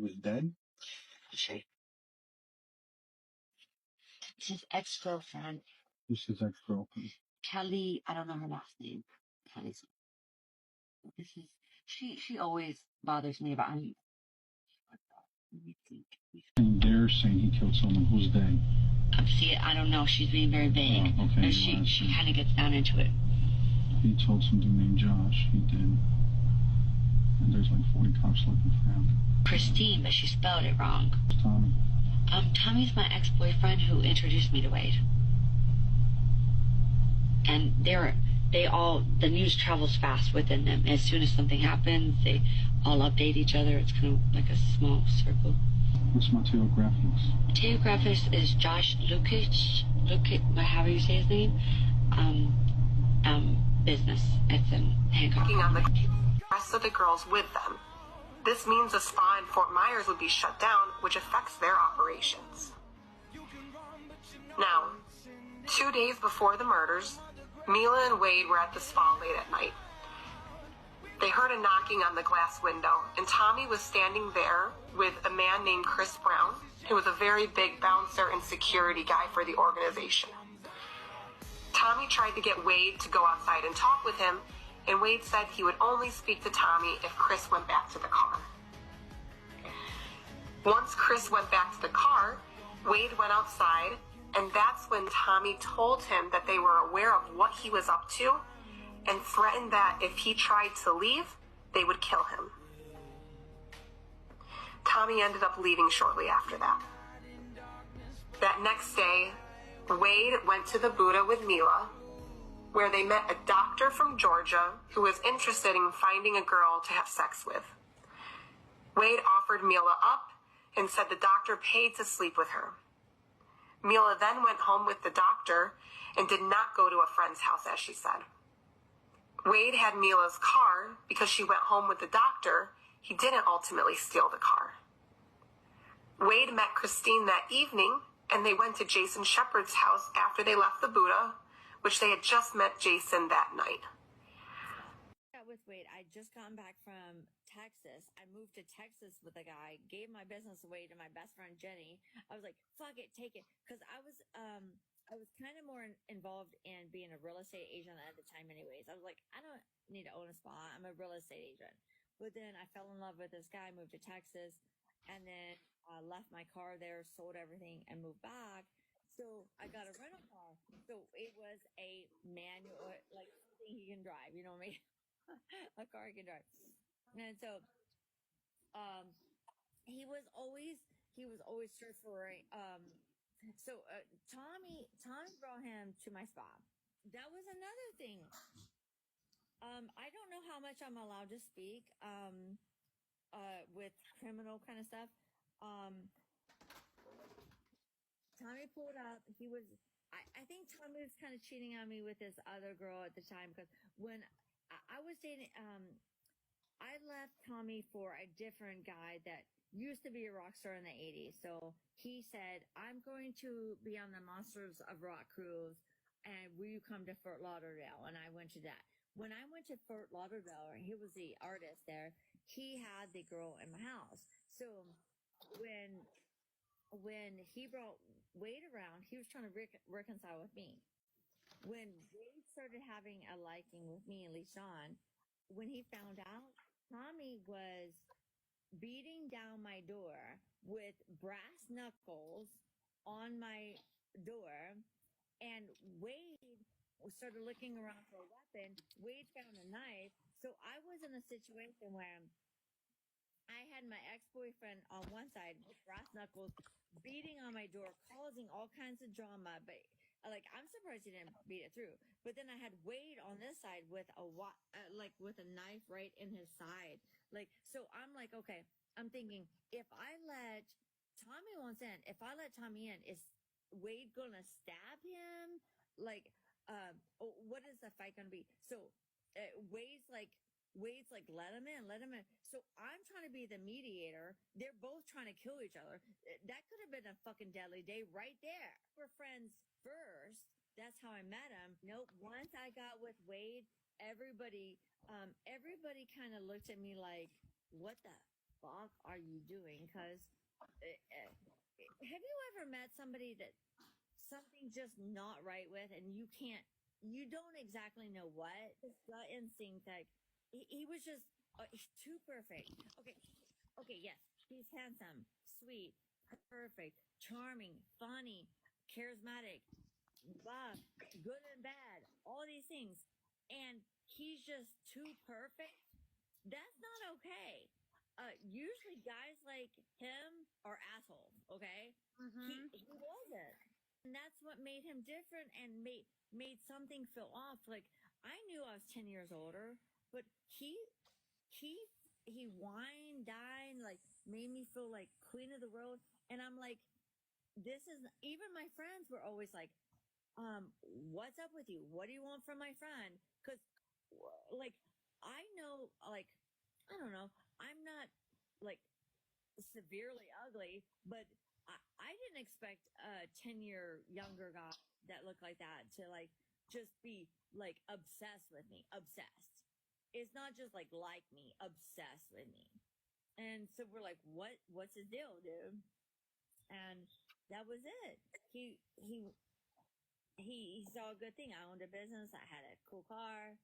was dead? It's his ex-girlfriend. Who's his ex-girlfriend? Kelly, I don't know her last name. Kelly's. She always bothers me about. Let me think. And they're saying he killed someone. Who's they? See, I don't know. She's being very vague. Oh, okay. She kind of gets down into it. He told some dude named Josh. He did. And there's like 40 cops looking for him. Christine, but she spelled it wrong. Tommy. Tommy's my ex-boyfriend who introduced me to Wade. And the news travels fast within them. As soon as something happens, they all update each other. It's kind of like a small circle. What's Mateo Graphics? Mateo Graphics is Josh Lukic, however you say his name. Business. It's in Hancock. On the rest of the girls with them. This means the spa in Fort Myers would be shut down, which affects their operations. Now, 2 days before the murders, Mila and Wade were at the spa late at night. They heard a knocking on the glass window, and Tommy was standing there with a man named Chris Brown, who was a very big bouncer and security guy for the organization. Tommy tried to get Wade to go outside and talk with him, and Wade said he would only speak to Tommy if Chris went back to the car. Once Chris went back to the car, Wade went outside, and that's when Tommy told him that they were aware of what he was up to and threatened that if he tried to leave, they would kill him. Tommy ended up leaving shortly after that. That next day, Wade went to the Buddha with Mila, where they met a doctor from Georgia who was interested in finding a girl to have sex with. Wade offered Mila up and said the doctor paid to sleep with her. Mila then went home with the doctor and did not go to a friend's house, as she said. Wade had Mila's car because she went home with the doctor. He didn't ultimately steal the car. Wade met Christine that evening, and they went to Jason Shepard's house after they left the Buddha, which they had just met Jason that night. With Wade, I just gotten back from Texas. I moved to Texas with a guy, gave my business away to my best friend Jenny. I was like, fuck it, take it. Because I was kind of more involved in being a real estate agent at the time anyways. I was like, I don't need to own a spa. I'm a real estate agent. But then I fell in love with this guy, moved to Texas, and then left my car there, sold everything, and moved back. So I got a rental car. So it was a manual, like something he can drive, you know what I mean? A car he can drive. And so he was always surfing. Tommy brought him to my spa. That was another thing. I don't know how much I'm allowed to speak with criminal kind of stuff. Tommy pulled up. I think Tommy was kind of cheating on me with this other girl at the time, because when I was dating, I left Tommy for a different guy that used to be a rock star in the 80s. So he said, I'm going to be on the Monsters of Rock cruise, and will you come to Fort Lauderdale? And I went to that. When I went to Fort Lauderdale, he was the artist there. He had the girl in my house. So when he brought Wade around, he was trying to reconcile with me. When Wade started having a liking with me and LeSean, when he found out, Tommy was beating down my door with brass knuckles on my door, and Wade started looking around for a weapon. Wade found a knife. So I was in a situation where I had my ex-boyfriend on one side with brass knuckles beating on my door, causing all kinds of drama. But I'm surprised he didn't beat it through. But then I had Wade on this side with with a knife right in his side. So I'm like, okay, I'm thinking, if I let Tommy in, is Wade gonna stab him? What is the fight gonna be? So Wade's like, let him in. So I'm trying to be the mediator. They're both trying to kill each other. That could have been a fucking deadly day right there. We're friends first. That's how I met him. Nope. Once I got with Wade, everybody kind of looked at me like, what the fuck are you doing? Because have you ever met somebody that something's just not right with, and you don't exactly know what? This gut instinct, like he was just he's too perfect. Okay, yes, he's handsome, sweet, perfect, charming, funny, charismatic, blah, good and bad, all these things, and he's just too perfect. That's not okay. Usually guys like him are assholes. Okay, he wasn't, and that's what made him different and made something feel off. Like I knew I was 10 years older, but he he whined, dined, like made me feel like queen of the world, and I'm like, this is even my friends were always like, what's up with you? What do you want from my friend? Because, like, I know, like, I don't know, I'm not like severely ugly, but I didn't expect a 10-year younger guy that looked like that to like just be like obsessed with me. Obsessed. It's not just like me, obsessed with me. And so we're like, what's his deal, dude? And that was it. He saw a good thing. I owned a business. I had a cool car.